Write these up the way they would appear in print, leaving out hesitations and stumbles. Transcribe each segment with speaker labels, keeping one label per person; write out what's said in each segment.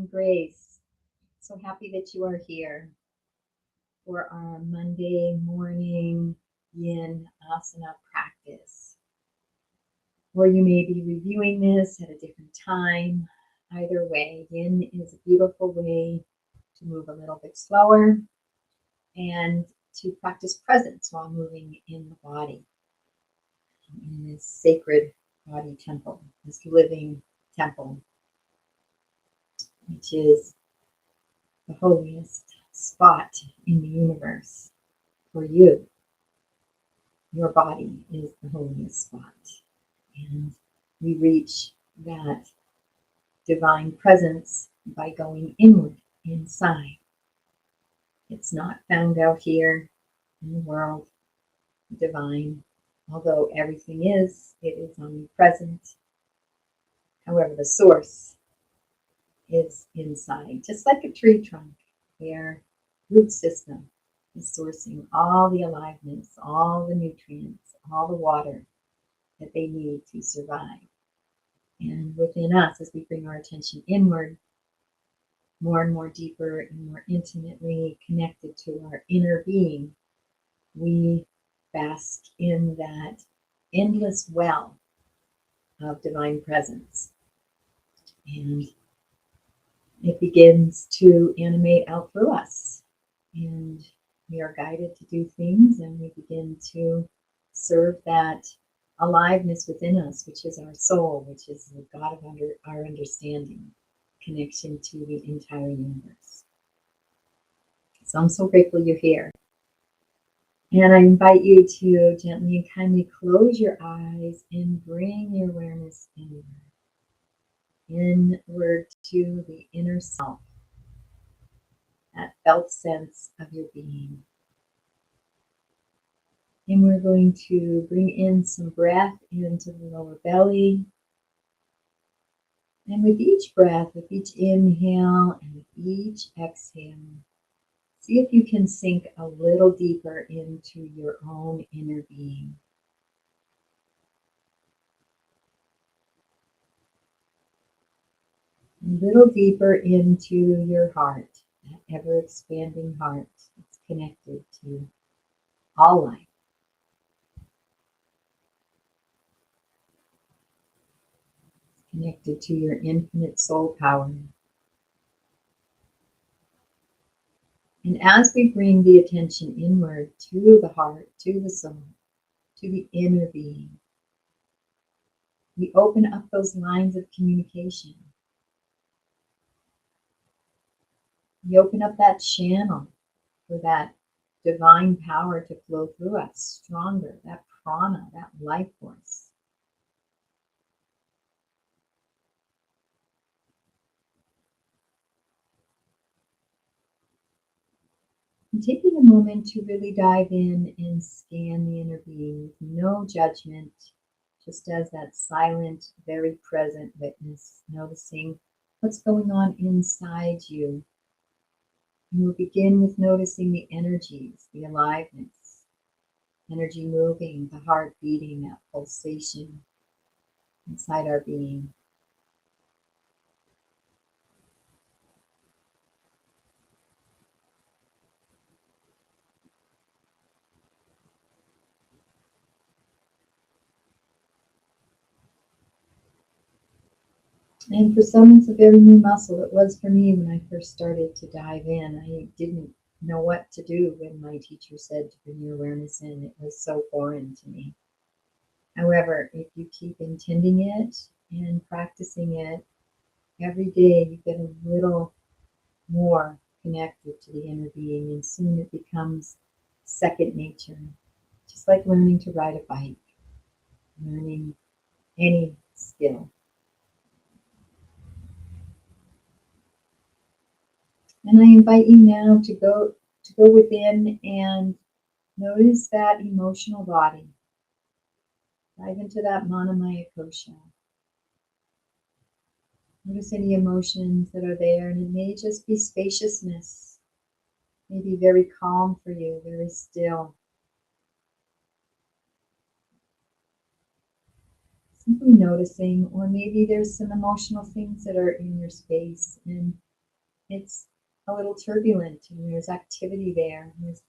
Speaker 1: Grace. So happy that you are here for our Monday morning yin asana practice. Or you may be reviewing this at a different time. Either way, yin is a beautiful way to move a little bit slower and to practice presence while moving in the body, in this sacred body temple, this living temple, which is the holiest spot in the universe for you. Your body is the holiest spot. And we reach that divine presence by going inward, inside. It's not found out here in the world, divine. Although everything is, it is omnipresent. However, the source is inside, just like a tree trunk. Their root system is sourcing all the aliveness, all the nutrients, all the water that they need to survive. And within us, as we bring our attention inward, more and more deeper and more intimately connected to our inner being, we bask in that endless well of divine presence. And it begins to animate out through us. And we are guided to do things, and we begin to serve that aliveness within us, which is our soul, which is the God of our understanding, connection to the entire universe. So I'm so grateful you're here. And I invite you to gently and kindly close your eyes and bring your awareness inward to the inner self, that felt sense of your being. And we're going to bring in some breath into the lower belly. And with each breath, with each inhale and with each exhale, see if you can sink a little deeper into your own inner being. A little deeper into your heart, that ever-expanding heart that's connected to all life. Connected to your infinite soul power. And as we bring the attention inward to the heart, to the soul, to the inner being, we open up those lines of communication. We open up that channel for that divine power to flow through us stronger, that prana, that life force. And taking a moment to really dive in and scan the inner being with no judgment, just as that silent, very present witness, noticing what's going on inside you. And we'll begin with noticing the energies, the aliveness, energy moving, the heart beating, that pulsation inside our being. And for some, it's a very new muscle. It was for me when I first started to dive in. I didn't know what to do when my teacher said to bring your awareness in. It was so foreign to me. However, if you keep intending it and practicing it every day, you get a little more connected to the inner being, and soon it becomes second nature. Just like learning to ride a bike, learning any skill. And I invite you now to go within and notice that emotional body. Dive into that Manamaya Kosha. Notice any emotions that are there, and it may just be spaciousness, maybe very calm for you, very still. Simply noticing, or maybe there's some emotional things that are in your space, and it's a little turbulent and there's activity there, and there's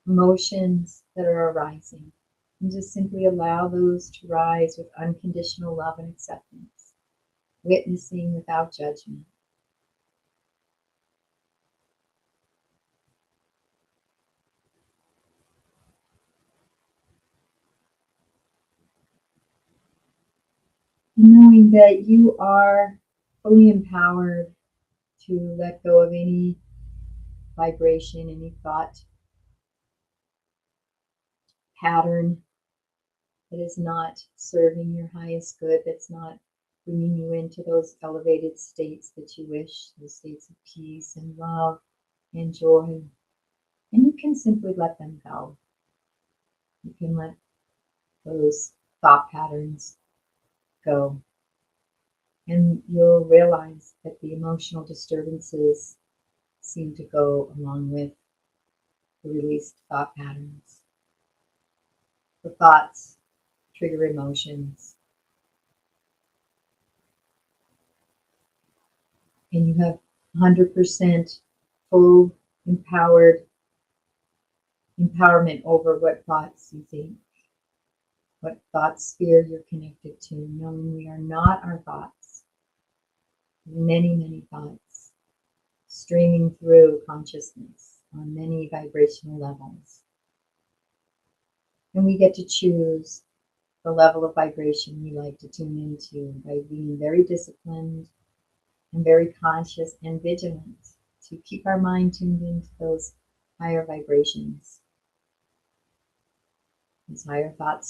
Speaker 1: emotions that are arising. And just simply allow those to rise with unconditional love and acceptance, witnessing without judgment. Knowing that you are fully empowered to let go of any vibration, any thought pattern that is not serving your highest good, that's not bringing you into those elevated states that you wish, those states of peace and love and joy. And you can simply let them go. You can let those thought patterns go. And you'll realize that the emotional disturbances seem to go along with the released thought patterns. The thoughts trigger emotions, and you have 100% full empowerment over what thoughts you think, what thought sphere you're connected to, knowing we are not our thoughts. Many, many thoughts streaming through consciousness on many vibrational levels. And we get to choose the level of vibration we like to tune into by being very disciplined and very conscious and vigilant to keep our mind tuned into those higher vibrations, those higher thought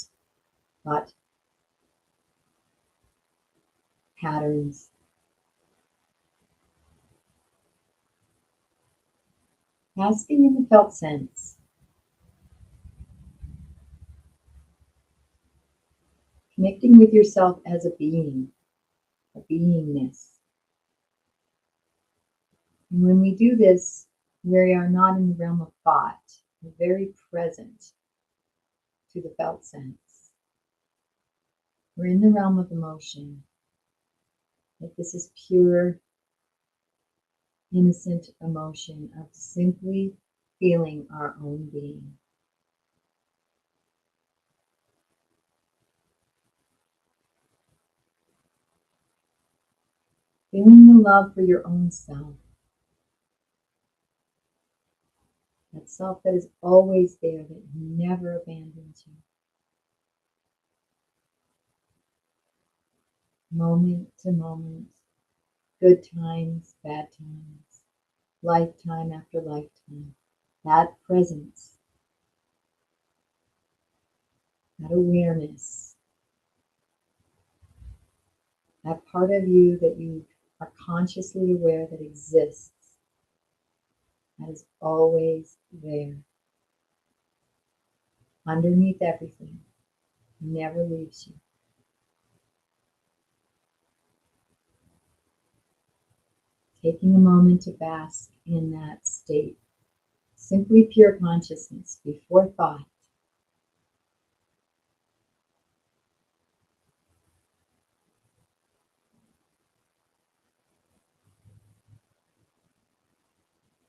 Speaker 1: patterns. Basking in the felt sense, connecting with yourself as a being, a beingness. And when we do this, we are not in the realm of thought. We're very present to the felt sense. We're in the realm of emotion. That this is pure, innocent emotion of simply feeling our own being. Feeling the love for your own self. That self that is always there, that never abandons you. Moment to moment, good times, bad times, lifetime after lifetime. That presence, that awareness, that part of you that you are consciously aware that exists, that is always there, underneath everything, never leaves you. Taking a moment to bask in that state, simply pure consciousness before thought.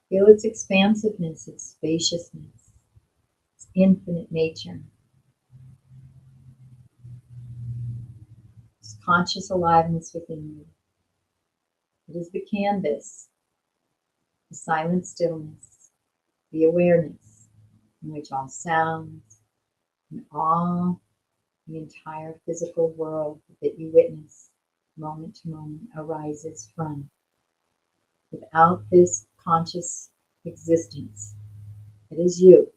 Speaker 1: Feel its expansiveness, its spaciousness, its infinite nature. Its conscious aliveness within you. It is the canvas, the silent stillness, the awareness in which all sounds and all the entire physical world that you witness moment to moment arises from. Without this conscious existence, it is you.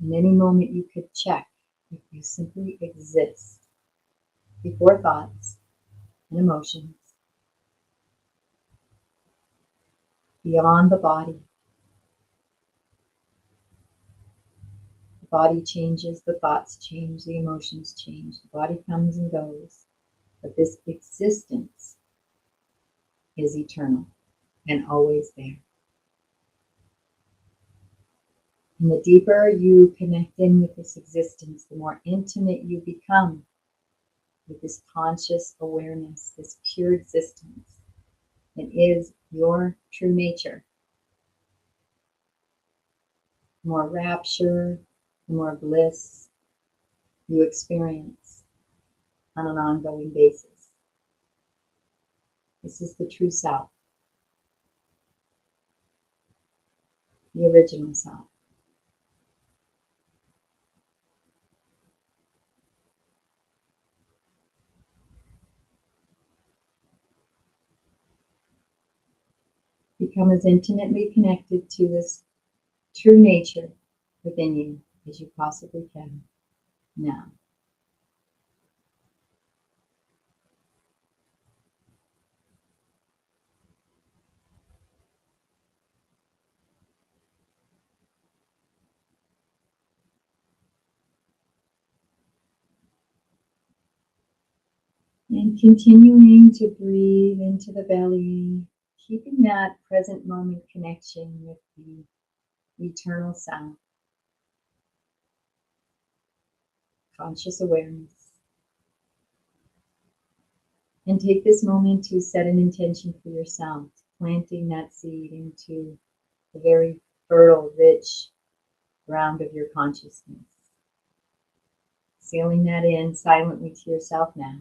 Speaker 1: In any moment you could check if you simply exist before thoughts and emotions, beyond the body. The body changes, the thoughts change, the emotions change, the body comes and goes. But this existence is eternal and always there. And the deeper you connect in with this existence, the more intimate you become with this conscious awareness, this pure existence that is your true nature. The more rapture, the more bliss you experience on an ongoing basis. This is the true self, the original self. Become as intimately connected to this true nature within you as you possibly can now. And continuing to breathe into the belly, keeping that present moment connection with the eternal sound, conscious awareness. And take this moment to set an intention for yourself, planting that seed into the very fertile, rich ground of your consciousness. Sealing that in silently to yourself now.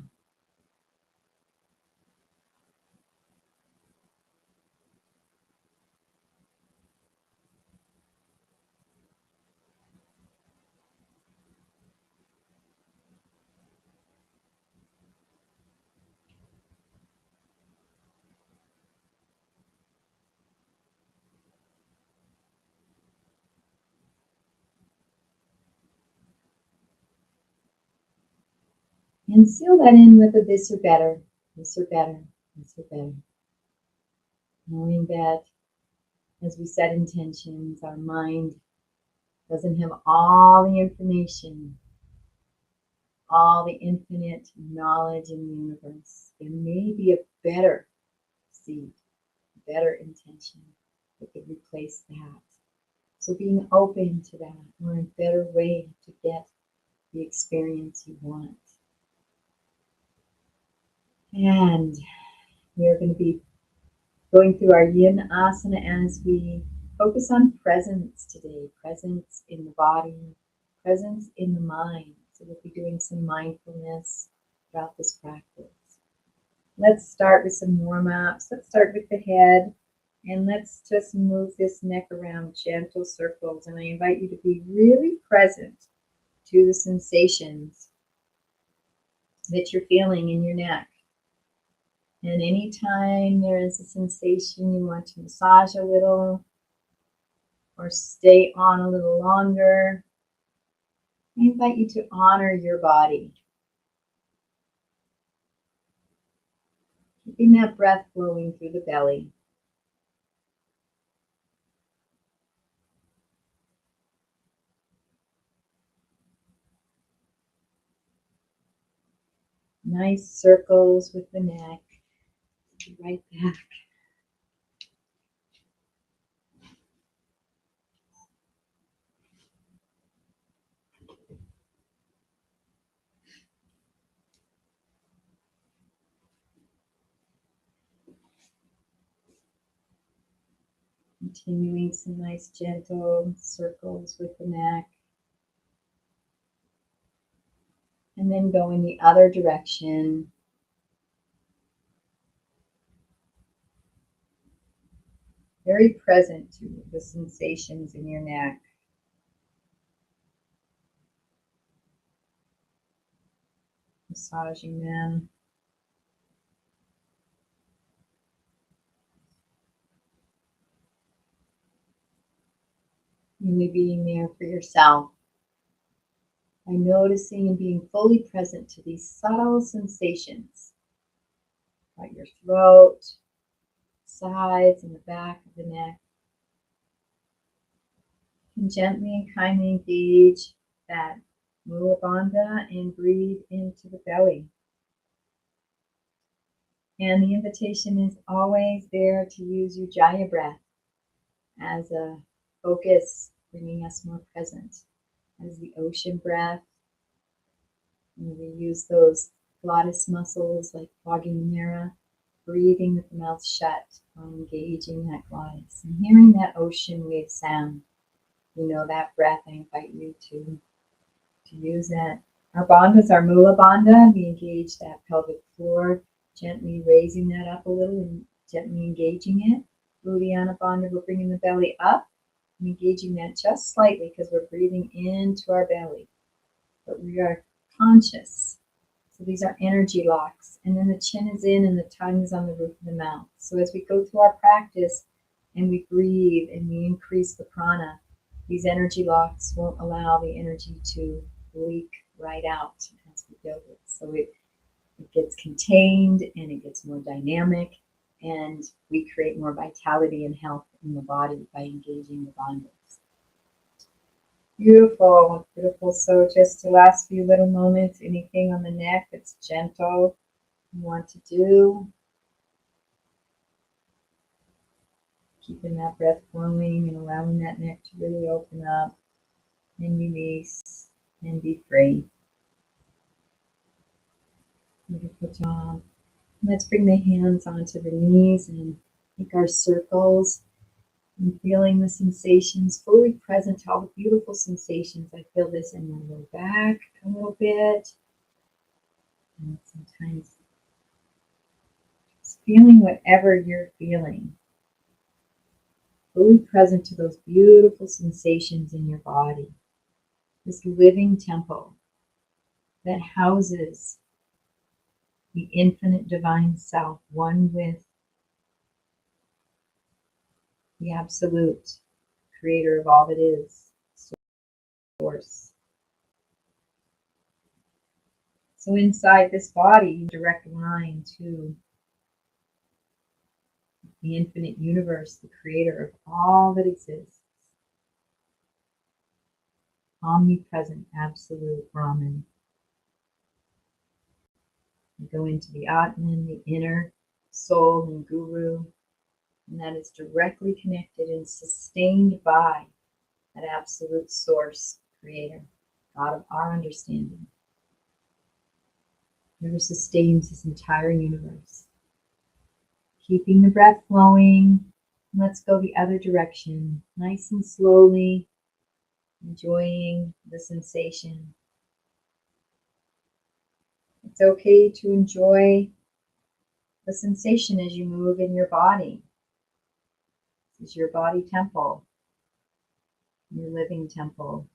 Speaker 1: And seal that in with a this or better, this or better, this or better. Knowing that as we set intentions, our mind doesn't have all the information, all the infinite knowledge in the universe. There may be a better seed, a better intention that could replace that. So being open to that, or a better way to get the experience you want. And we are going to be going through our yin asana as we focus on presence today, presence in the body, presence in the mind. So we'll be doing some mindfulness throughout this practice. Let's start with some warm-ups. Let's start with the head, and let's just move this neck around, gentle circles. And I invite you to be really present to the sensations that you're feeling in your neck. And anytime there is a sensation you want to massage a little or stay on a little longer, I invite you to honor your body. Keeping that breath flowing through the belly. Nice circles with the neck. Right back. Continuing some nice gentle circles with the neck. And then go in the other direction. Very present to the sensations in your neck. Massaging them. Really being there for yourself. By noticing and being fully present to these subtle sensations. By your throat, sides, and the back of the neck. And gently and kindly engage that Mula Bandha and breathe into the belly. And the invitation is always there to use Ujjayi breath as a focus, bringing us more present. As the ocean breath, and we use those glottis muscles like Vagimara breathing with the mouth shut, engaging that glottis, and hearing that ocean wave sound. You know that breath. I invite you to use that. Our bandha is our mula bandha. We engage that pelvic floor, gently raising that up a little and gently engaging it. Uddiyana bandha, we're bringing the belly up and engaging that just slightly because we're breathing into our belly. But we are conscious. So these are energy locks. And then the chin is in and the tongue is on the roof of the mouth. So as we go through our practice and we breathe and we increase the prana, these energy locks won't allow the energy to leak right out as we build it. So it gets contained and it gets more dynamic, and we create more vitality and health in the body by engaging the bandhas. Beautiful, beautiful. So just the last few little moments, anything on the neck that's gentle you want to do. Keeping that breath flowing and allowing that neck to really open up and release and be free. Beautiful job. Let's bring the hands onto the knees and make our circles and feeling the sensations, fully present to all the beautiful sensations. I feel this in my low back a little bit. And sometimes just feeling whatever you're feeling. Fully present to those beautiful sensations in your body. This living temple that houses the infinite divine self, one with the absolute creator of all that is, source. So inside this body, direct line to the infinite universe, the creator of all that exists. Omnipresent, absolute Brahman. We go into the Atman, the inner soul and guru, and that is directly connected and sustained by that absolute source, creator, God of our understanding. Whoever sustains this entire universe. Keeping the breath flowing. Let's go the other direction, nice and slowly, enjoying the sensation. It's okay to enjoy the sensation as you move in your body. This is your body temple, your living temple.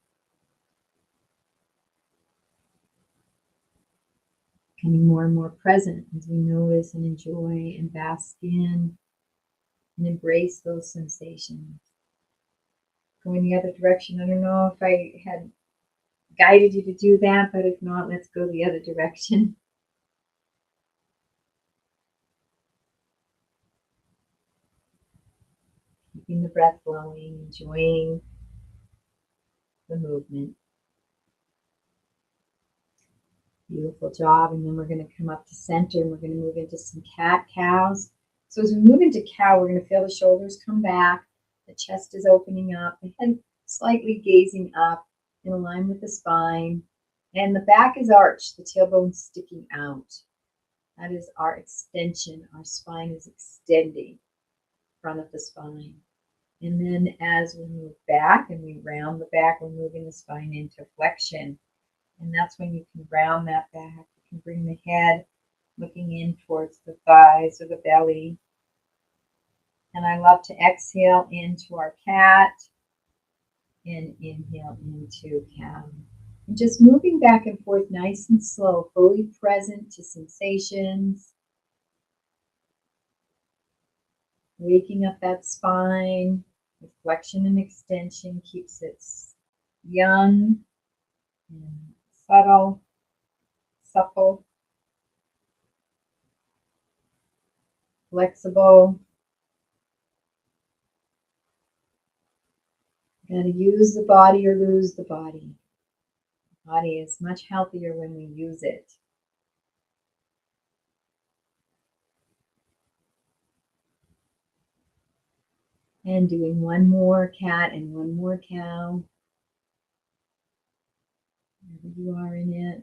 Speaker 1: Becoming more and more present as we notice and enjoy and bask in and embrace those sensations. Going the other direction. I don't know if I had guided you to do that, but if not, let's go the other direction. Keeping the breath flowing, enjoying the movement. Beautiful job. And then we're going to come up to center and we're going to move into some cat cows. So as we move into cow, we're going to feel the shoulders come back. The chest is opening up, the head slightly gazing up in line with the spine. And the back is arched, the tailbone sticking out. That is our extension. Our spine is extending in front of the spine. And then as we move back and we round the back, we're moving the spine into flexion. And that's when you can round that back. You can bring the head looking in towards the thighs or the belly. And I love to exhale into our cat and inhale into cow. And just moving back and forth nice and slow, fully present to sensations. Waking up that spine with flexion and extension keeps it young and subtle, supple, flexible. You gotta use the body or lose the body. The body is much healthier when we use it. And doing one more cat and one more cow. Wherever you are in it.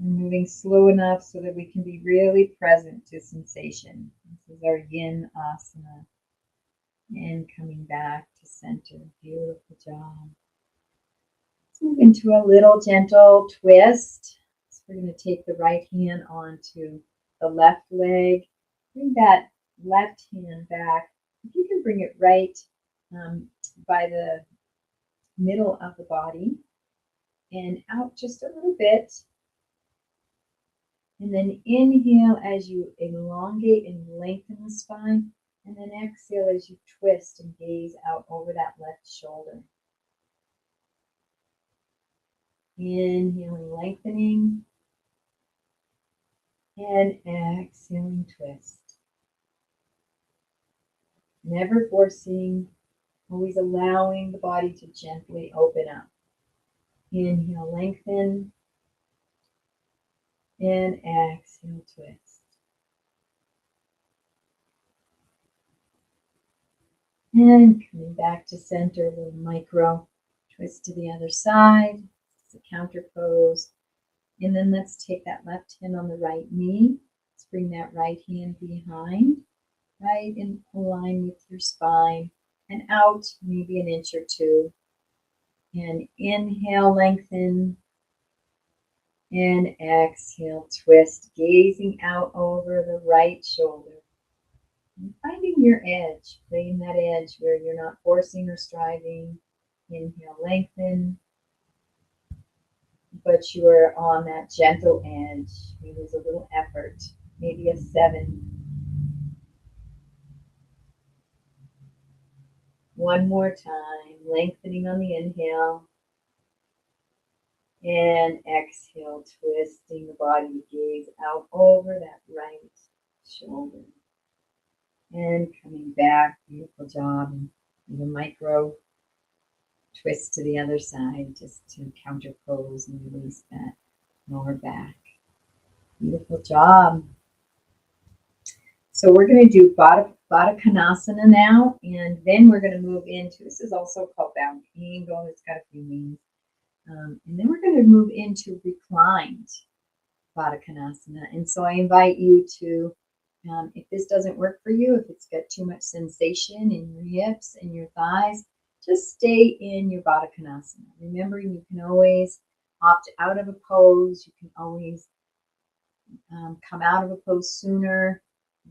Speaker 1: And moving slow enough so that we can be really present to sensation. This is our yin asana. And coming back to center. Beautiful job. Let's move into a little gentle twist. So we're going to take the right hand onto the left leg. Bring that left hand back. If you can bring it right by the middle of the body and out just a little bit. And then inhale as you elongate and lengthen the spine. And then exhale as you twist and gaze out over that left shoulder. Inhaling, lengthening. And exhaling, twist. Never forcing, always allowing the body to gently open up. Inhale, lengthen. And exhale, twist. And coming back to center, a little micro twist to the other side. It's a counter pose. And then let's take that left hand on the right knee. Let's bring that right hand behind, right in line with your spine, and out maybe an inch or two. And inhale, lengthen. And exhale, twist, gazing out over the right shoulder. And finding your edge, playing that edge where you're not forcing or striving. Inhale, lengthen. But you are on that gentle edge. Maybe there's a little effort, maybe a 7. One more time, lengthening on the inhale. And exhale, twisting the body, gaze out over that right shoulder. And coming back, beautiful job. And a micro twist to the other side, just to counter pose and release that lower back. Beautiful job. So we're going to do Baddha Konasana now, and then we're going to move into, this is also called bound angle, it's got a few names. And then we're going to move into reclined Baddha Konasana. And so I invite you to, if this doesn't work for you, if it's got too much sensation in your hips and your thighs, just stay in your Baddha Konasana. Remember, you can always opt out of a pose. You can always come out of a pose sooner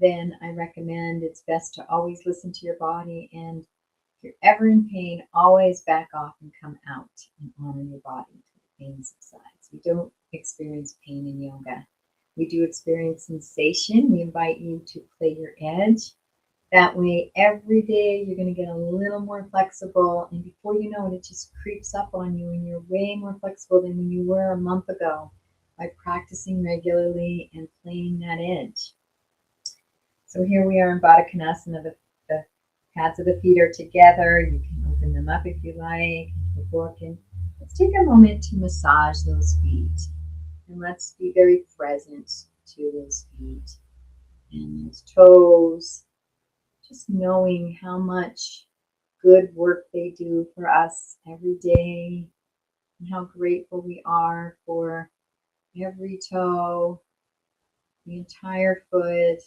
Speaker 1: than I recommend. It's best to always listen to your body. And if you're ever in pain, always back off and come out and honor your body until the pain subsides. We don't experience pain in yoga. We do experience sensation. We invite you to play your edge. That way, every day you're going to get a little more flexible, and before you know it, it just creeps up on you, and you're way more flexible than when you were a month ago by practicing regularly and playing that edge. So here we are in Baddha Konasana. The pads of the feet are together. You can open them up if you like. Let's take a moment to massage those feet, and let's be very present to those feet and those toes. Just knowing how much good work they do for us every day, and how grateful we are for every toe, the entire foot,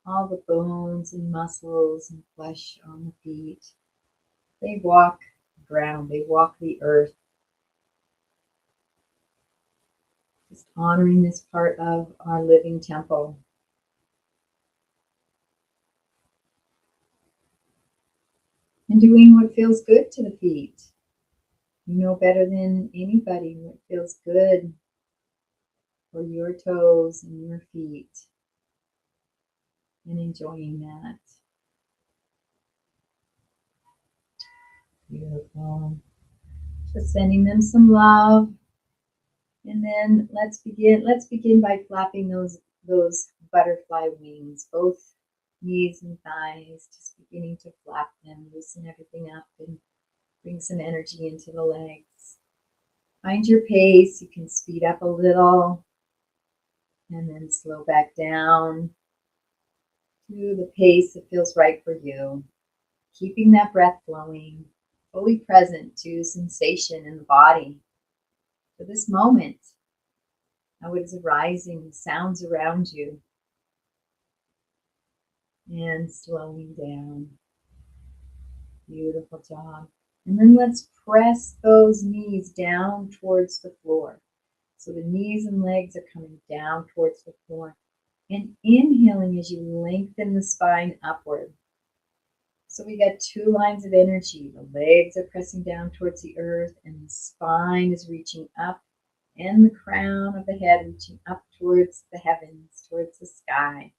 Speaker 1: all the bones and muscles and flesh on the feet. They walk the ground, they walk the earth. Just honoring this part of our living temple. And doing what feels good to the feet. You know better than anybody what feels good for your toes and your feet. And enjoying that. Beautiful. Just sending them some love. And then let's begin by flapping those butterfly wings, both knees and thighs, just beginning to flap them, loosen everything up and bring some energy into the legs. Find your pace. You can speed up a little and then slow back down to the pace that feels right for you. Keeping that breath flowing, fully present to sensation in the body for this moment. how it is arising, the sounds around you, and slowing down. Beautiful job. And then let's press those knees down towards the floor. So the knees and legs are coming down towards the floor. And inhaling as you lengthen the spine upward. So we got two lines of energy. The legs are pressing down towards the earth, and the spine is reaching up, and the crown of the head reaching up towards the heavens, towards the sky.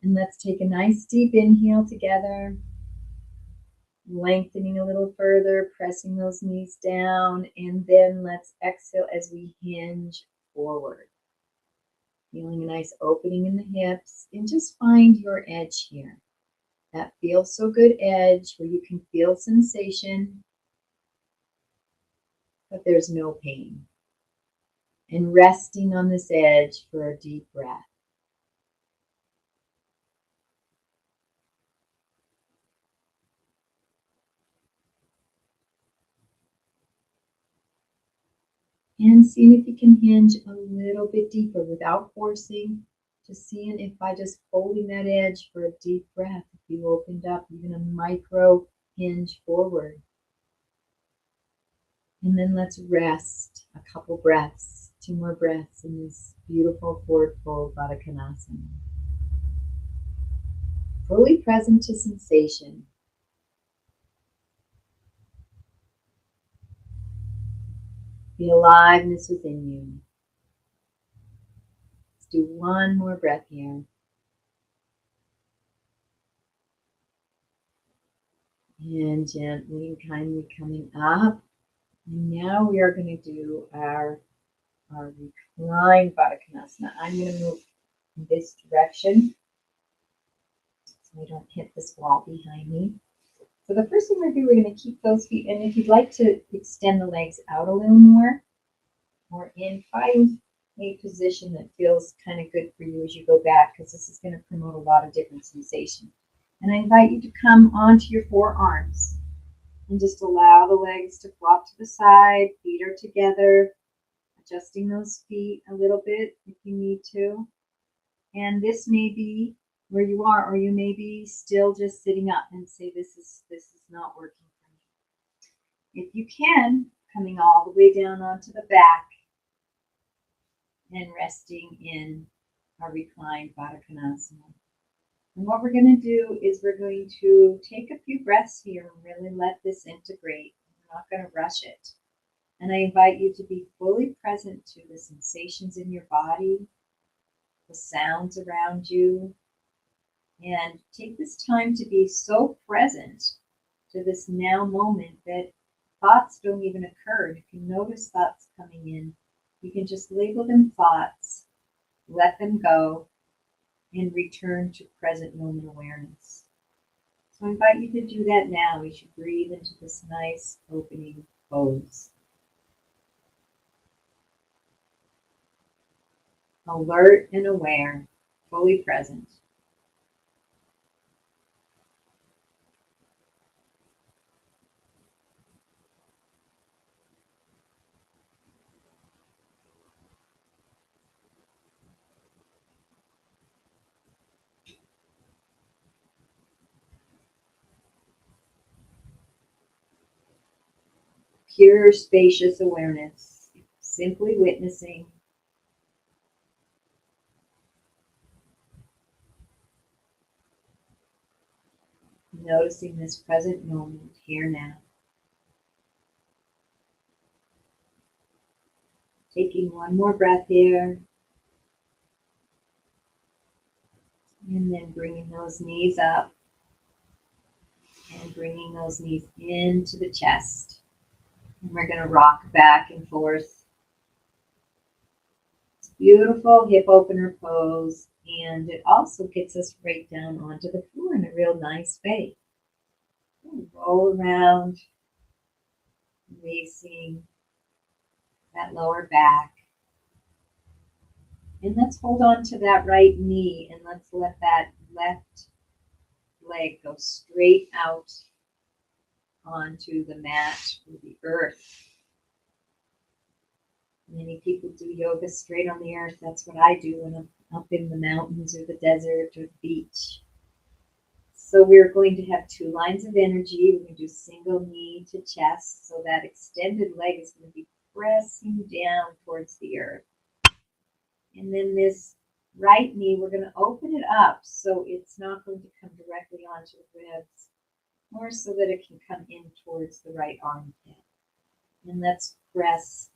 Speaker 1: And let's take a nice deep inhale together, lengthening a little further, pressing those knees down, and then let's exhale as we hinge forward. Feeling a nice opening in the hips, and just find your edge here. That feels so good edge where you can feel sensation, but there's no pain. And resting on this edge for a deep breath. And seeing if you can hinge a little bit deeper without forcing. Just seeing if by just holding that edge for a deep breath, if you opened up even a micro hinge forward. And then let's rest a couple breaths, 2 more breaths in this beautiful forward fold Baddha Konasana. Fully present to sensation. The aliveness within you. Let's do one more breath here. And gently and kindly coming up. And now we are going to do our reclined Baddha Konasana. I'm going to move in this direction so I don't hit this wall behind me. So the first thing we're going to do, we're going to keep those feet. And if you'd like to extend the legs out a little more, or in, find a position that feels kind of good for you as you go back, because this is going to promote a lot of different sensations. And I invite you to come onto your forearms and just allow the legs to flop to the side, feet are together, adjusting those feet a little bit if you need to. And this may be where you are, or you may be still just sitting up and say, this is not working for me. If you can, coming all the way down onto the back and resting in our reclined Baddha Konasana. And what we're going to do is we're going to take a few breaths here and really let this integrate. We're not going to rush it. And I invite you to be fully present to the sensations in your body, the sounds around you, and take this time to be so present to this now moment that thoughts don't even occur. You can notice thoughts coming in. You can just label them thoughts, let them go, and return to present moment awareness. So I invite you to do that now as you breathe into this nice opening pose. Alert and aware, fully present. Pure, spacious awareness, simply witnessing. Noticing this present moment here now. Taking one more breath here. And then bringing those knees up. And bringing those knees into the chest. And we're going to rock back and forth. It's beautiful hip opener pose. And it also gets us right down onto the floor in a real nice way. Roll around, releasing that lower back. And let's hold on to that right knee and let's let that left leg go straight out onto the mat or the earth. Many people do yoga straight on the earth. That's what I do when I'm up in the mountains or the desert or the beach. So we're going to have two lines of energy. We're going to do single knee to chest. So that extended leg is going to be pressing down towards the earth. And then this right knee, we're going to open it up so it's not going to come directly onto the ribs, more so that it can come in towards the right armpit. And let's press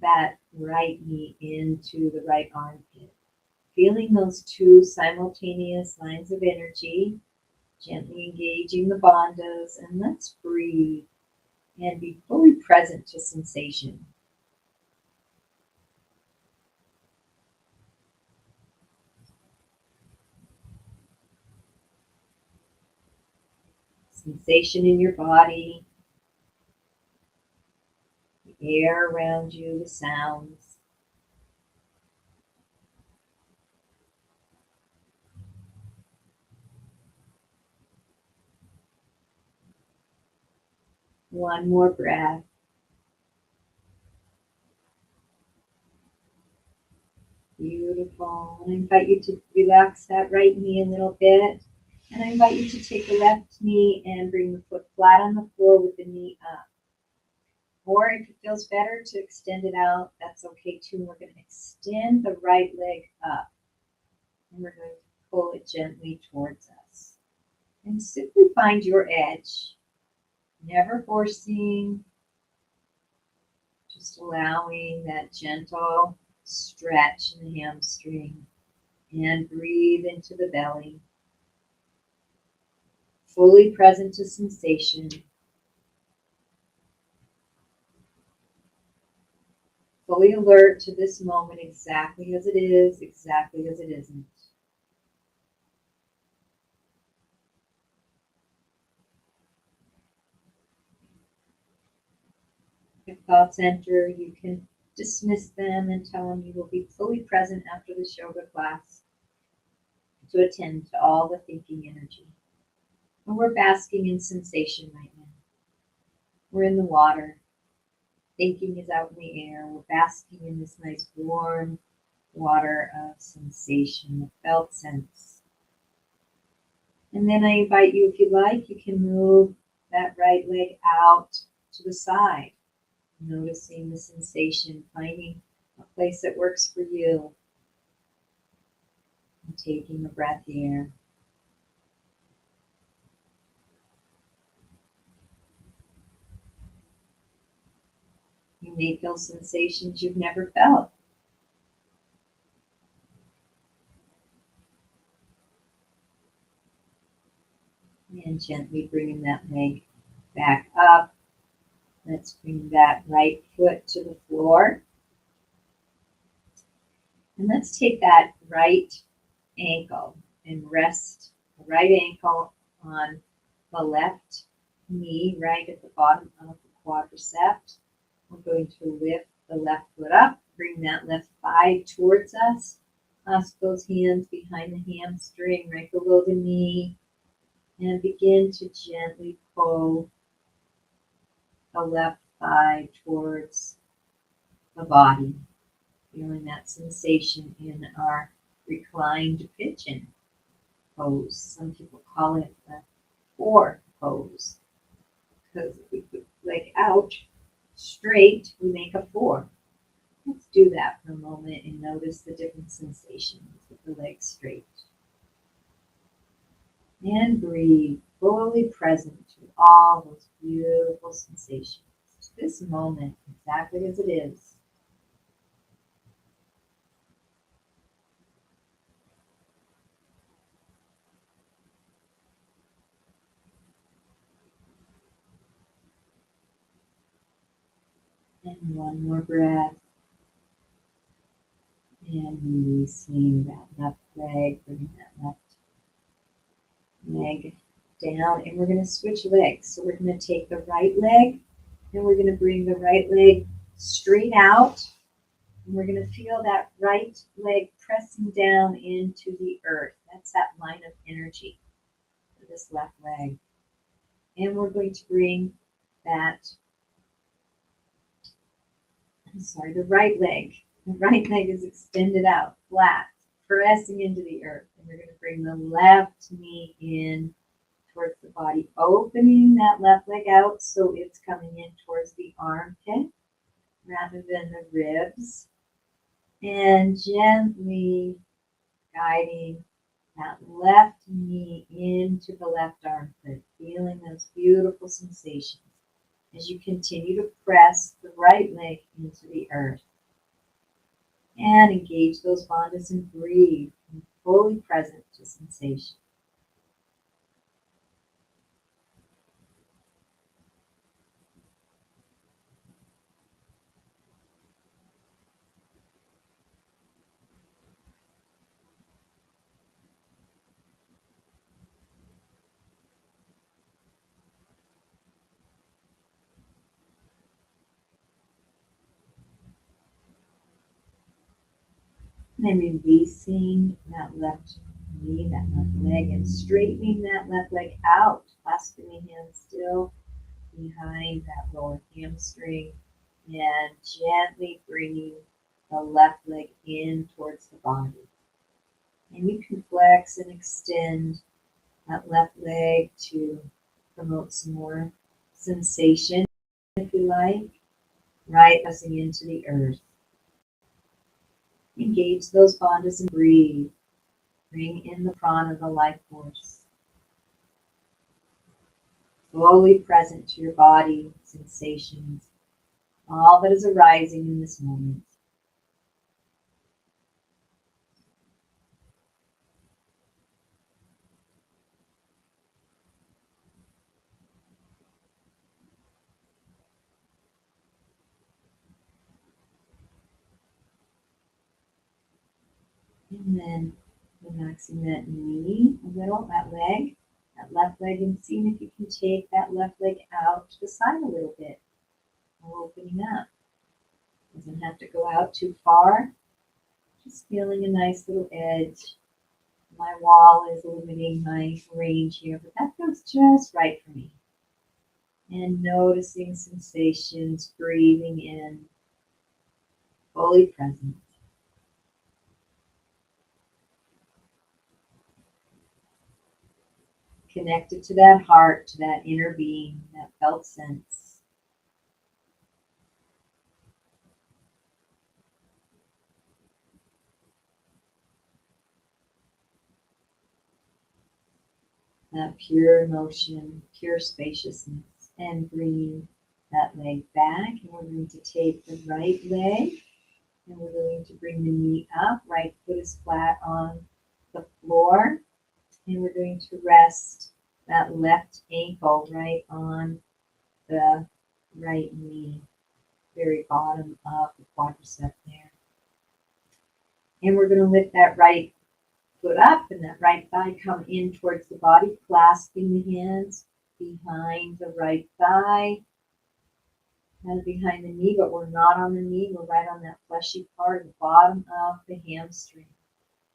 Speaker 1: that right knee into the right armpit. Feeling those two simultaneous lines of energy, gently engaging the bandhas, and let's breathe and be fully present to sensation. Sensation in your body, the air around you, the sounds. One more breath. Beautiful. And I invite you to relax that right knee a little bit. And I invite you to take the left knee and bring the foot flat on the floor with the knee up. Or if it feels better to extend it out, that's okay too. We're going to extend the right leg up. And we're going to pull it gently towards us. And simply find your edge. Never forcing, just allowing that gentle stretch in the hamstring. And breathe into the belly. Fully present to sensation. Fully alert to this moment exactly as it is, exactly as it isn't. If thoughts enter, you can dismiss them and tell them you will be fully present after this yoga class to attend to all the thinking energy. And we're basking in sensation right now. We're in the water. Thinking is out in the air. We're basking in this nice warm water of sensation, of felt sense. And then I invite you, if you like, you can move that right leg out to the side, noticing the sensation, finding a place that works for you, and taking a breath here. You may feel sensations you've never felt. And gently bringing that leg back up. Let's bring that right foot to the floor. And let's take that right ankle and rest the right ankle on the left knee, right at the bottom of the quadricep. We're going to lift the left foot up, bring that left thigh towards us. Clasp those hands behind the hamstring, right below the knee, and begin to gently pull the left thigh towards the body. Feeling that sensation in our reclined pigeon pose. Some people call it the 4 pose, because if we put the leg out straight, we make a 4. Let's do that for a moment and notice the different sensations with the legs straight. And breathe, fully present to all those beautiful sensations. This moment, exactly as it is. And one more breath. And releasing that left leg, bringing that left leg down. And we're going to switch legs. So we're going to take the right leg and we're going to bring the right leg straight out. And we're going to feel that right leg pressing down into the earth. That's that line of energy for this left leg. And we're going to bring that The right leg. The right leg is extended out, flat, pressing into the earth. And we're going to bring the left knee in towards the body, opening that left leg out so it's coming in towards the armpit rather than the ribs. And gently guiding that left knee into the left armpit, feeling those beautiful sensations as you continue to press the right leg into the earth. And engage those bandhas and breathe, and fully present to sensation. And then releasing that left knee, that left leg, and straightening that left leg out, clasping the hands still behind that lower hamstring, and gently bringing the left leg in towards the body. And you can flex and extend that left leg to promote some more sensation, if you like, right pressing into the earth. Engage those bandhas and breathe. Bring in the prana, the life force. Fully present to your body, sensations, all that is arising in this moment. And then relaxing that knee a little, that leg, that left leg, and seeing if you can take that left leg out to the side a little bit. Opening up. Doesn't have to go out too far. Just feeling a nice little edge. My wall is limiting my range here, but that feels just right for me. And noticing sensations, breathing in, fully present. Connected to that heart, to that inner being, that felt sense. That pure emotion, pure spaciousness, and bringing that leg back. And we're going to take the right leg and we're going to bring the knee up. Right foot is flat on the floor. And we're going to rest that left ankle right on the right knee, very bottom of the quadricep there. And we're going to lift that right foot up and that right thigh come in towards the body, clasping the hands behind the right thigh and behind the knee, but we're not on the knee, we're right on that fleshy part, the bottom of the hamstring.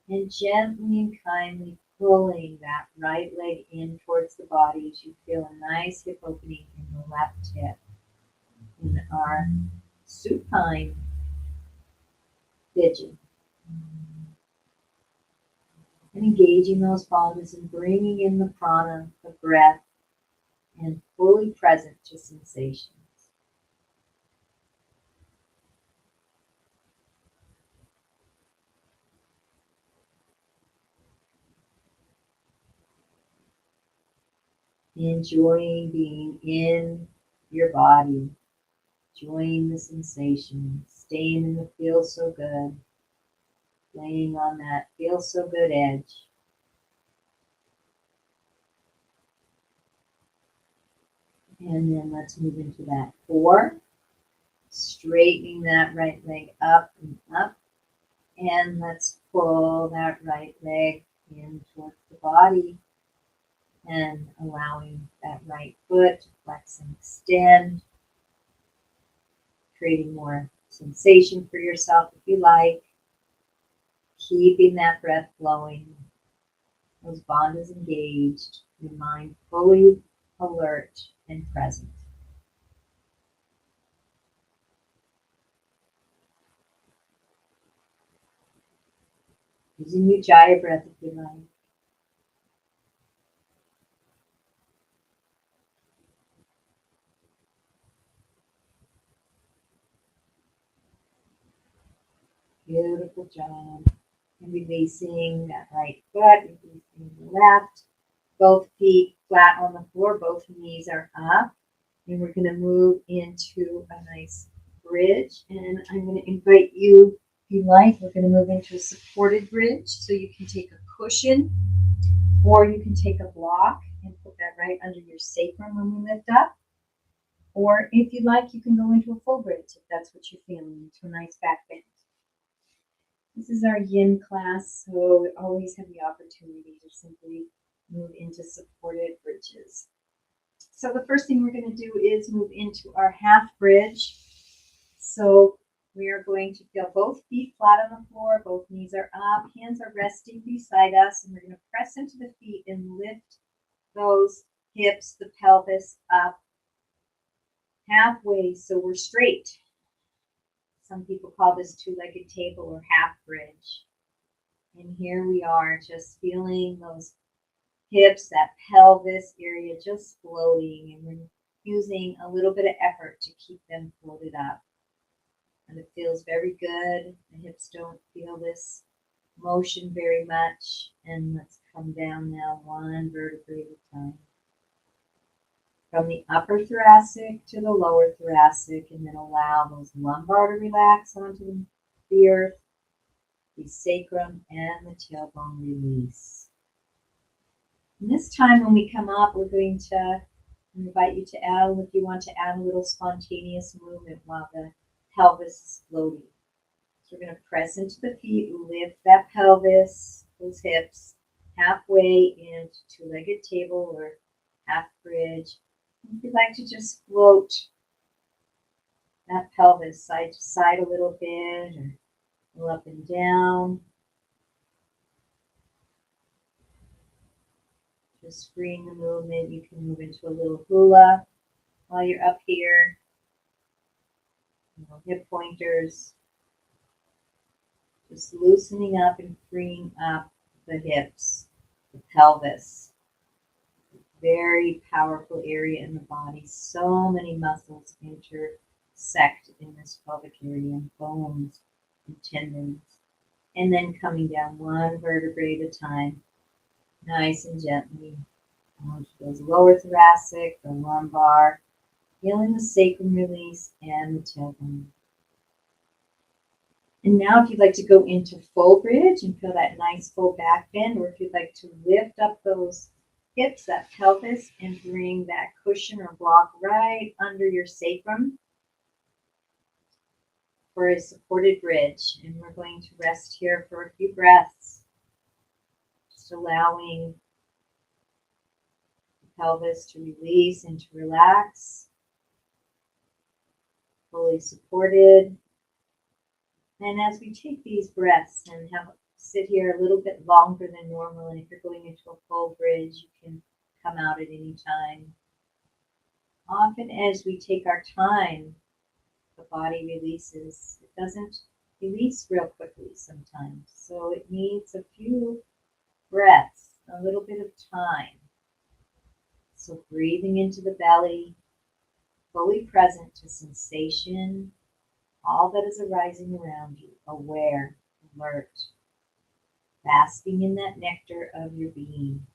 Speaker 1: And gently and kindly pulling that right leg in towards the body as you feel a nice hip opening in the left hip. In our supine fidget. And engaging those bandhas and bringing in the prana, the breath, and fully present to sensations. Enjoying being in your body, enjoying the sensation, staying in the feel so good, laying on that feel so good edge. And then let's move into that 4. Straightening that right leg up and up. And let's pull that right leg in towards the body and allowing that right foot to flex and extend, creating more sensation for yourself if you like, keeping that breath flowing, those bandhas engaged, your mind fully alert and present. Using your Jaya breath if you like. Beautiful job. And releasing that right foot, releasing the left. Both feet flat on the floor, both knees are up. And we're going to move into a nice bridge. And I'm going to invite you, if you like, we're going to move into a supported bridge. So you can take a cushion or you can take a block and put that right under your sacrum when we lift up. Or if you like, you can go into a full bridge if that's what you're feeling, into a nice back bend. This is our yin class, so we always have the opportunity to simply move into supported bridges. So the first thing we're going to do is move into our half bridge. So we are going to feel both feet flat on the floor, both knees are up, hands are resting beside us, and we're going to press into the feet and lift those hips, the pelvis up halfway so we're straight. Some people call this two-legged table or half bridge. And here we are just feeling those hips, that pelvis area just floating, and we're using a little bit of effort to keep them floated up. And it feels very good. The hips don't feel this motion very much. And let's come down now one vertebrae at a time. From the upper thoracic to the lower thoracic, and then allow those lumbar to relax onto the earth, the sacrum and the tailbone release. And this time when we come up, we're going to invite you to add, if you want to add a little spontaneous movement while the pelvis is floating. So we're going to press into the feet, lift that pelvis, those hips, halfway into two-legged table or half bridge. If you'd like to just float that pelvis side to side a little bit, or go up and down. Just freeing the movement. You can move into a little hula while you're up here. Hip pointers. Just loosening up and freeing up the hips, the pelvis. Very powerful area in the body. So many muscles intersect in this pelvic area, and bones and tendons. And then coming down one vertebrae at a time, nice and gently. Onto those lower thoracic, the lumbar, feeling the sacrum release and the tailbone. And now if you'd like to go into full bridge and feel that nice full back bend, or if you'd like to lift up those hips, that pelvis, and bring that cushion or block right under your sacrum for a supported bridge. And we're going to rest here for a few breaths, just allowing the pelvis to release and to relax, fully supported. And as we take these breaths and sit here a little bit longer than normal, and if you're going into a full bridge, you can come out at any time. Often as we take our time, the body releases. It doesn't release real quickly sometimes. So it needs a few breaths, a little bit of time. So breathing into the belly, fully present to sensation, all that is arising around you, aware, alert, basking in that nectar of your being.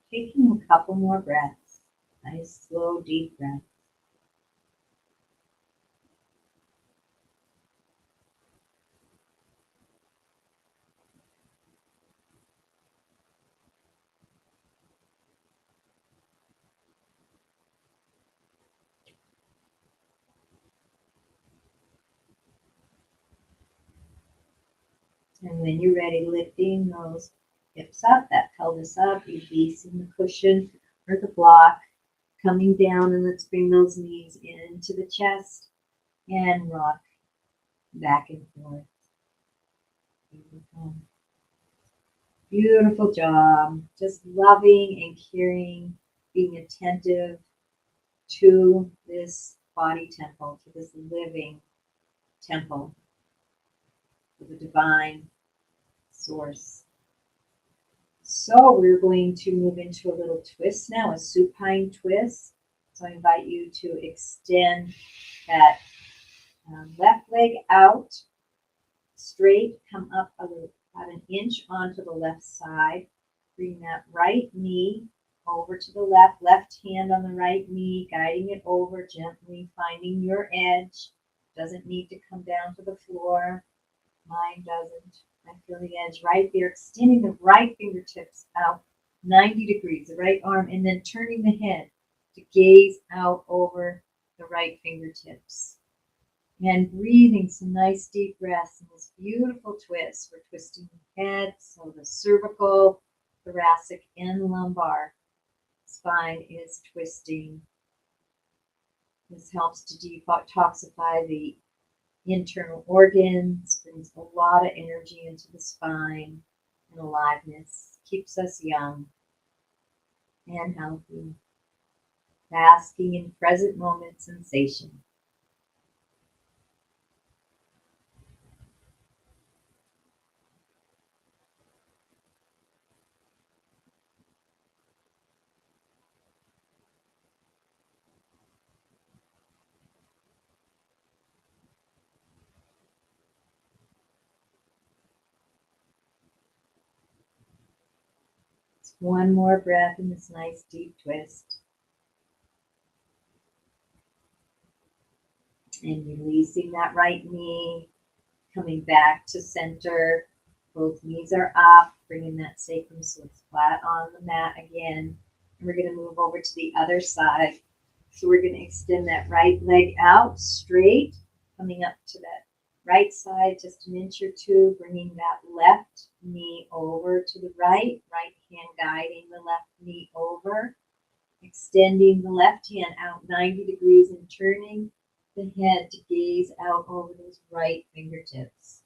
Speaker 1: Taking a couple more breaths, nice, slow, deep breaths. And when you're ready, lifting those hips up, that pelvis up, releasing the cushion or the block, coming down, and let's bring those knees into the chest and rock back and forth. Beautiful. Beautiful job. Just loving and caring, being attentive to this body temple, to this living temple, to the divine source. So we're going to move into a little twist now, a supine twist. So I invite you to extend that left leg out straight, come up about an inch onto the left side. Bring that right knee over to the left hand on the right knee, guiding it over gently, finding your edge. Doesn't need to come down to the floor. Mine doesn't. I feel the edge right there, extending the right fingertips out 90 degrees, the right arm, and then turning the head to gaze out over the right fingertips. And breathing some nice deep breaths in this beautiful twist. We're twisting the head, so the cervical, thoracic, and lumbar spine is twisting. This helps to detoxify the internal organs, brings a lot of energy into the spine and aliveness, keeps us young and healthy, basking in present moment sensation. One more breath in this nice deep twist. And releasing that right knee, coming back to center. Both knees are up, bringing that sacrum so it's flat on the mat again. And we're going to move over to the other side. So we're going to extend that right leg out straight, coming up to that right side just an inch or two, bringing that left knee over to the right hand guiding the left knee over, extending the left hand out 90 degrees and turning the head to gaze out over those right fingertips.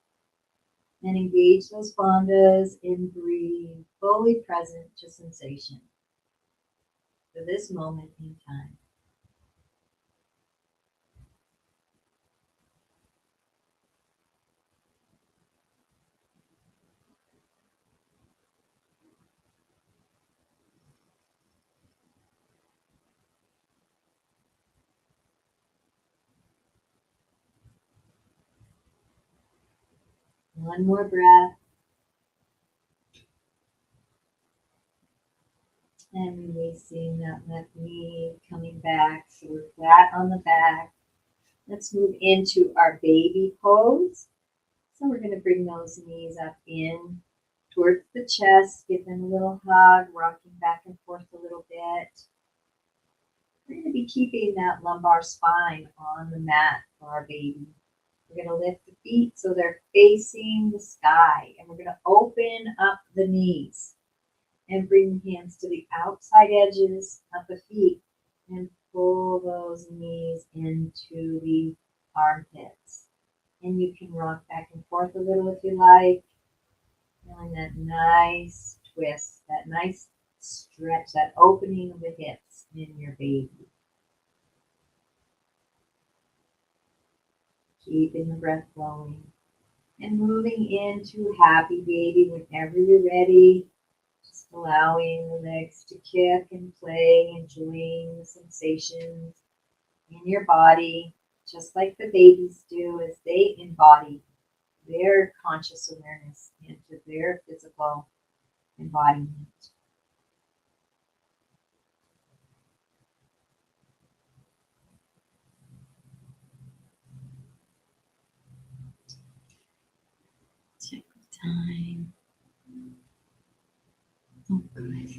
Speaker 1: And engage those bandhas and breathe fully present to sensation for this moment in time. One more breath. And releasing that left knee, coming back. So we're flat on the back. Let's move into our baby pose. So we're going to bring those knees up in towards the chest. Give them a little hug, rocking back and forth a little bit. We're going to be keeping that lumbar spine on the mat for our baby. We're going to lift the feet so they're facing the sky. And we're going to open up the knees and bring the hands to the outside edges of the feet and pull those knees into the armpits. And you can rock back and forth a little if you like. Feeling that nice twist, that nice stretch, that opening of the hips in your baby. Keeping the breath flowing. And moving into happy baby whenever you're ready. Just allowing the legs to kick and play, enjoying the sensations in your body, just like the babies do as they embody their conscious awareness into their physical embodiment. Check the time. Oh, good.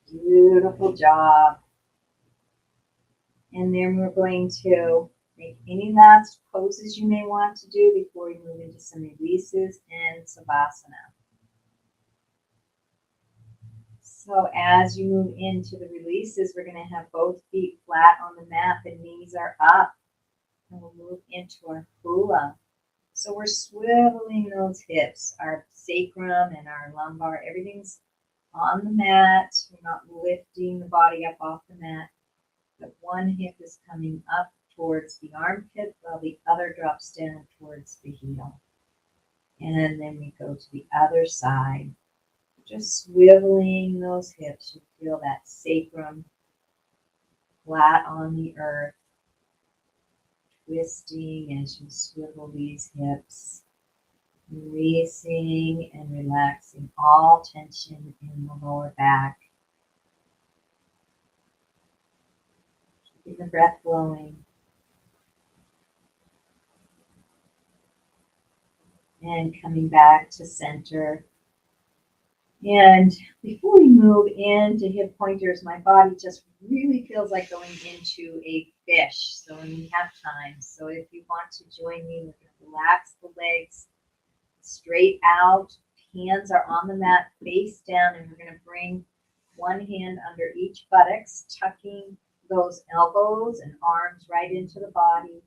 Speaker 1: Beautiful job. And then we're going to Make any last poses you may want to do before we move into some releases and Savasana. So as you move into the releases, we're going to have both feet flat on the mat, the knees are up, and we'll move into our hula. So we're swiveling those hips, our sacrum and our lumbar, everything's on the mat. We're not lifting the body up off the mat, but one hip is coming up towards the armpit while the other drops down towards the heel. And then we go to the other side. Just swiveling those hips. You feel that sacrum flat on the earth, twisting as you swivel these hips, releasing and relaxing all tension in the lower back. Keeping the breath flowing. And coming back to center. And before we move into hip pointers, my body just really feels like going into a fish. So when we have time, so if you want to join me, we're going to relax the legs straight out. Hands are on the mat, face down, and we're going to bring one hand under each buttocks, tucking those elbows and arms right into the body,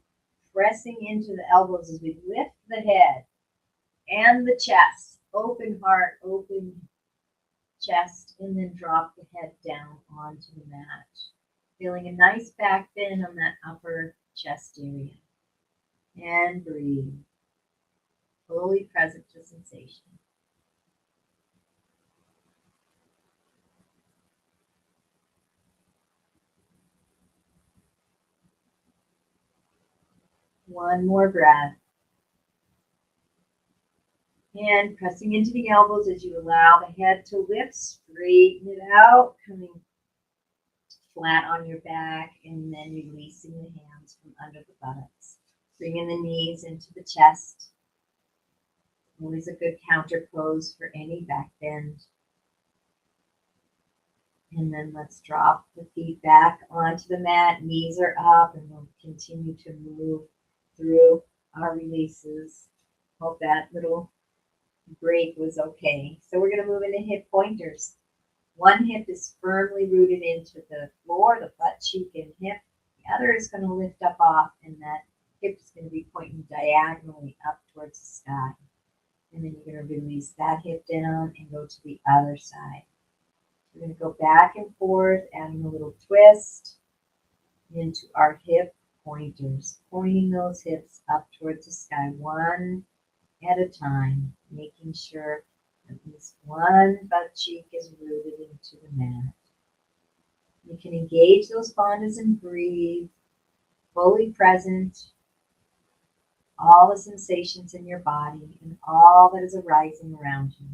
Speaker 1: pressing into the elbows as we lift the head and the chest. Open heart, open chest, and then drop the head down onto the mat. Feeling a nice back bend on that upper chest area. And breathe. Fully present to sensation. One more breath. And pressing into the elbows as you allow the head to lift, straighten it out, coming flat on your back, and then releasing the hands from under the buttocks. Bringing the knees into the chest. Always a good counter pose for any back bend. And then let's drop the feet back onto the mat. Knees are up, and we'll continue to move through our releases. Hope that little break was okay. So we're going to move into hip pointers. One hip is firmly rooted into the floor, the butt cheek and hip. The other is going to lift up off, and that hip is going to be pointing diagonally up towards the sky. And then you're going to release that hip down and go to the other side. We're going to go back and forth, adding a little twist into our hip pointers, pointing those hips up towards the sky, one at a time, making sure at least one butt cheek is rooted into the mat. You can engage those bandhas and breathe, fully present, all the sensations in your body and all that is arising around you.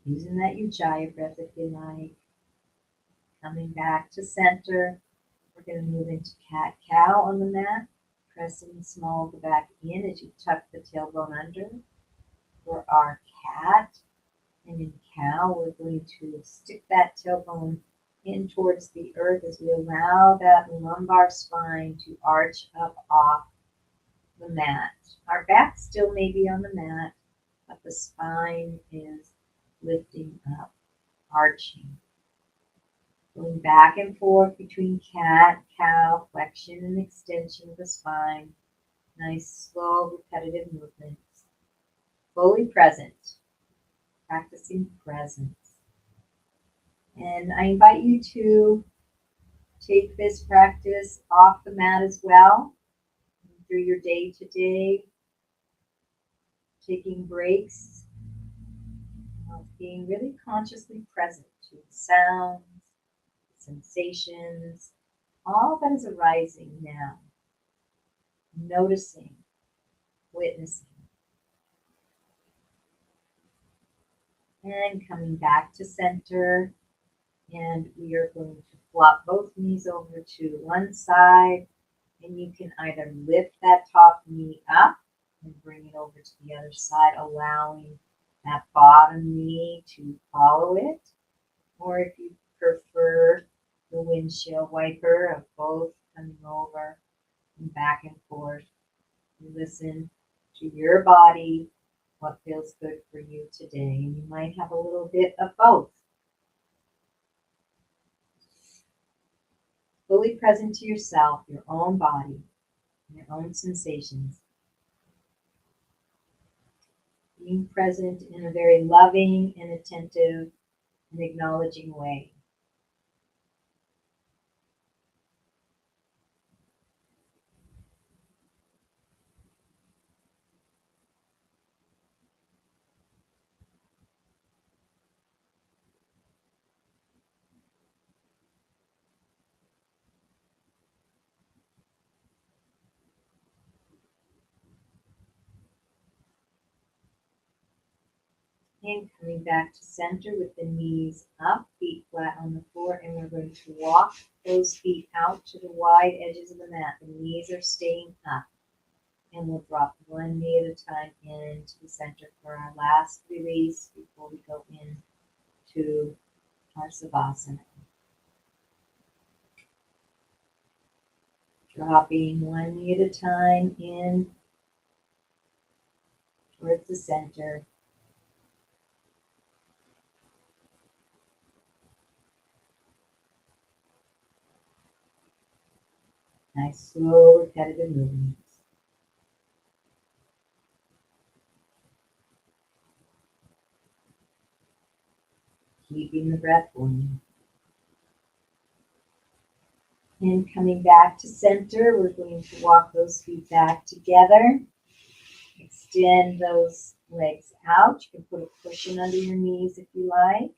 Speaker 1: Using that Ujjayi breath if you like. Coming back to center. We're going to move into cat-cow on the mat. Pressing the small of the back in as you tuck the tailbone under. For our cat, and in cow, we're going to stick that tailbone in towards the earth as we allow that lumbar spine to arch up off the mat. Our back still may be on the mat, but the spine is lifting up, arching. Going back and forth between cat, cow, flexion and extension of the spine. Nice, slow, repetitive movements. Fully present. Practicing presence. And I invite you to take this practice off the mat as well, through your day-to-day, taking breaks, being really consciously present to the sounds, sensations, all that is arising now, noticing, witnessing, and coming back to center. And we are going to flop both knees over to one side, And you can either lift that top knee up and bring it over to the other side, allowing that bottom knee to follow it. Or if you prefer the windshield wiper of both coming over and back and forth, you listen to your body, what feels good for you today. And you might have a little bit of both. Fully present to yourself, your own body, your own sensations. Being present in a very loving and attentive and acknowledging way. And coming back to center with the knees up, feet flat on the floor, and we're going to walk those feet out to the wide edges of the mat. The knees are staying up. And we'll drop one knee at a time into the center for our last release before we go into our Savasana. Dropping one knee at a time in towards the center. Nice, slow, repetitive movements. Keeping the breath going. And coming back to center, we're going to walk those feet back together. Extend those legs out. You can put a cushion under your knees if you like.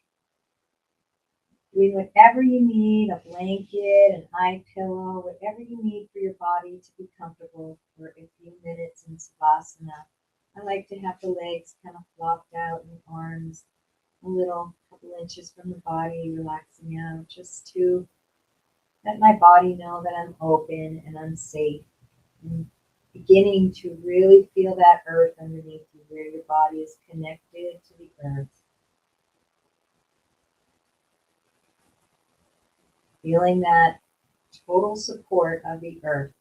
Speaker 1: Doing whatever you need, a blanket, an eye pillow, whatever you need for your body to be comfortable for a few minutes in Savasana. I like to have the legs kind of flopped out and the arms a little, couple inches from the body, relaxing out, just to let my body know that I'm open and I'm safe. And beginning to really feel that earth underneath you, where your body is connected to the earth. Feeling that total support of the earth,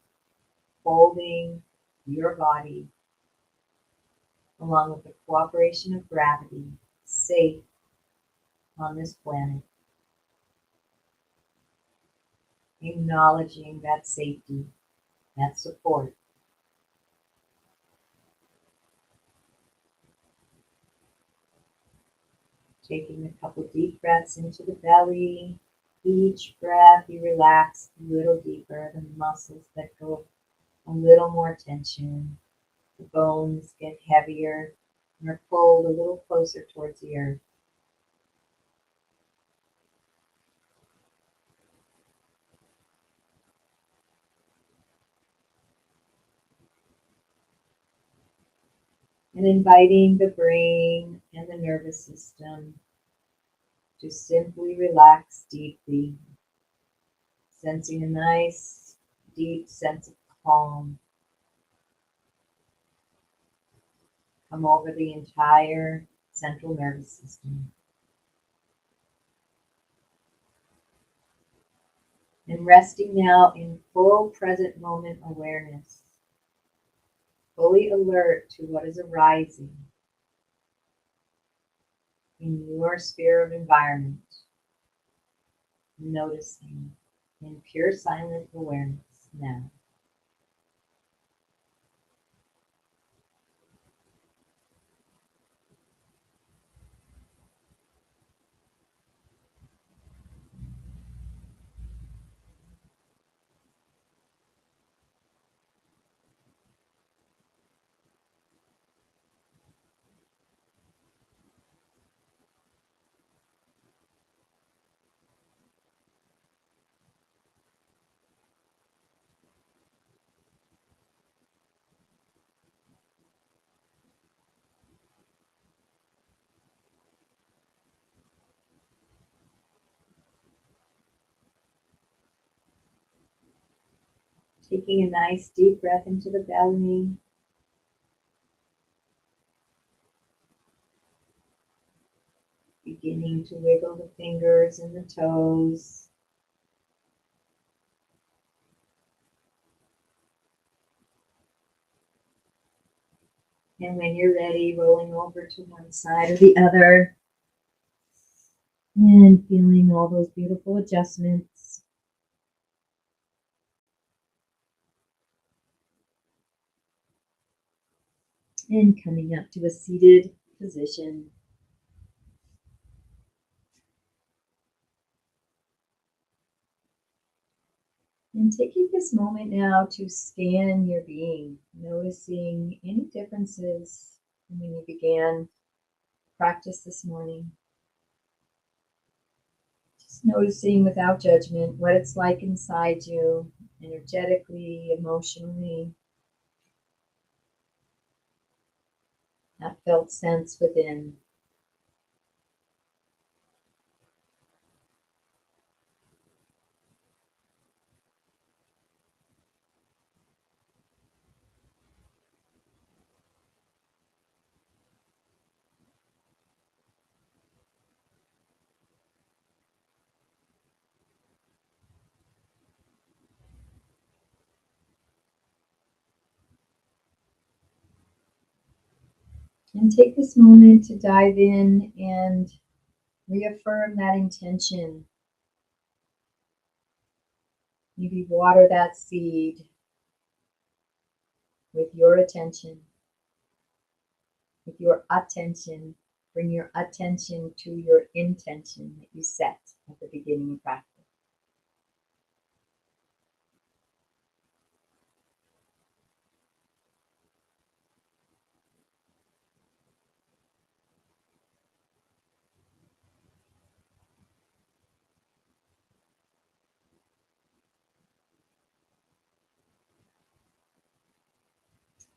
Speaker 1: holding your body along with the cooperation of gravity, safe on this planet. Acknowledging that safety, that support. Taking a couple deep breaths into the belly. Each breath you relax a little deeper, the muscles let go a little more tension. The bones get heavier and are pulled a little closer towards the earth. And inviting the brain and the nervous system to simply relax deeply, sensing a nice, deep sense of calm come over the entire central nervous system. And resting now in full present moment awareness, fully alert to what is arising in your sphere of environment, noticing in pure silent awareness now. Taking a nice deep breath into the belly. Beginning to wiggle the fingers and the toes. And when you're ready, rolling over to one side or the other. And feeling all those beautiful adjustments. And coming up to a seated position. And taking this moment now to scan your being, noticing any differences from when you began practice this morning. Just noticing without judgment what it's like inside you, energetically, emotionally, that felt sense within. And take this moment to dive in and reaffirm that intention. Maybe water that seed with your attention, with your attention. Bring your attention to your intention that you set at the beginning of practice.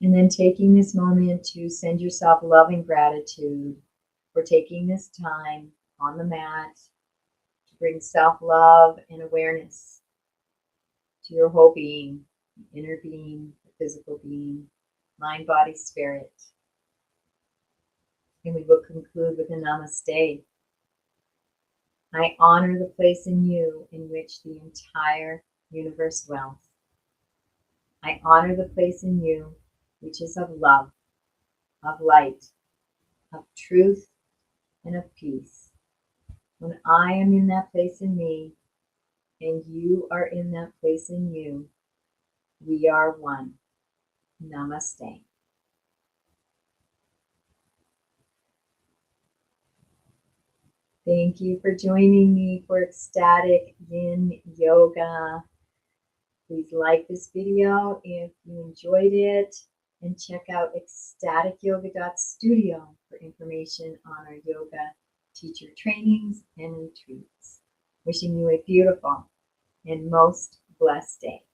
Speaker 1: And then taking this moment to send yourself love and gratitude for taking this time on the mat to bring self-love and awareness to your whole being, the inner being, the physical being, mind, body, spirit. And we will conclude with a namaste. I honor the place in you in which the entire universe dwells. I honor the place in you which is of love, of light, of truth, and of peace. When I am in that place in me, and you are in that place in you, we are one. Namaste. Thank you for joining me for Ecstatic Yin Yoga. Please like this video if you enjoyed it, and check out EcstaticYoga.Studio for information on our yoga teacher trainings and retreats. Wishing you a beautiful and most blessed day.